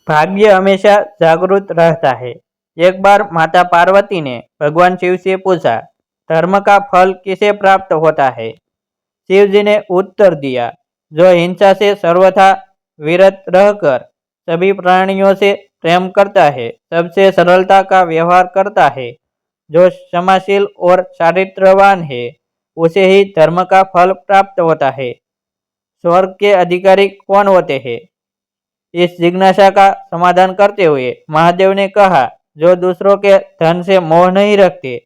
भाग्य हमेशा जागृत रहता है। एक बार माता पार्वती ने भगवान शिव से पूछा, धर्म का फल किसे प्राप्त होता है? शिव जी ने उत्तर दिया, जो हिंसा से सर्वथा विरत रहकर सभी प्राणियों से प्रेम करता है, सबसे सरलता का व्यवहार करता है, जो क्षमाशील और चारित्रवान है, उसे ही धर्म का फल प्राप्त होता है। स्वर्ग के अधिकारी कौन होते हैं? इस जिज्ञासा का समाधान करते हुए महादेव ने कहा, जो दूसरों के धन से मोह नहीं रखते,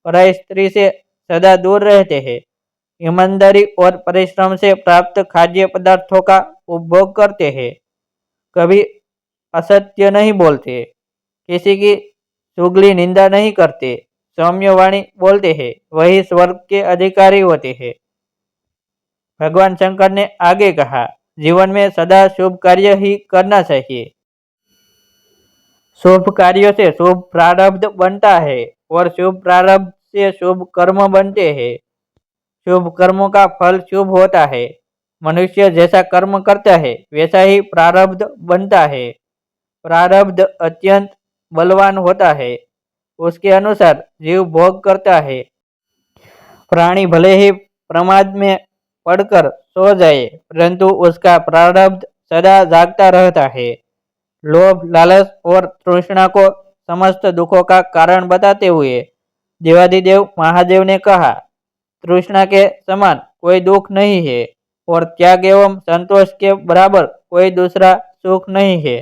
पराई स्त्री से सदा दूर रहते हैं, ईमानदारी और परिश्रम से प्राप्त खाद्य पदार्थों का उपभोग करते हैं, कभी असत्य नहीं बोलते, किसी की चुगली निंदा नहीं करते, सौम्य वाणी बोलते हैं, वही स्वर्ग के अधिकारी होते हैं। भगवान शंकर ने आगे कहा, जीवन में सदा शुभ कार्य ही करना चाहिए। शुभ कार्यों से शुभ प्रारब्ध बनता है और शुभ प्रारब्ध से शुभ कर्म बनते हैं। शुभ कर्मों का फल शुभ होता है। मनुष्य जैसा कर्म करता है वैसा ही प्रारब्ध बनता है। प्रारब्ध अत्यंत बलवान होता है, उसके अनुसार जीव भोग करता है। प्राणी भले ही प्रमाद में पड़कर सो जाए, परंतु उसका प्रारब्ध सदा जागता रहता है। लोभ, लालच और तृष्णा को समस्त दुखों का कारण बताते हुए देवाधिदेव महादेव ने कहा, तृष्णा के समान कोई दुख नहीं है और त्याग एवं संतोष के बराबर कोई दूसरा सुख नहीं है।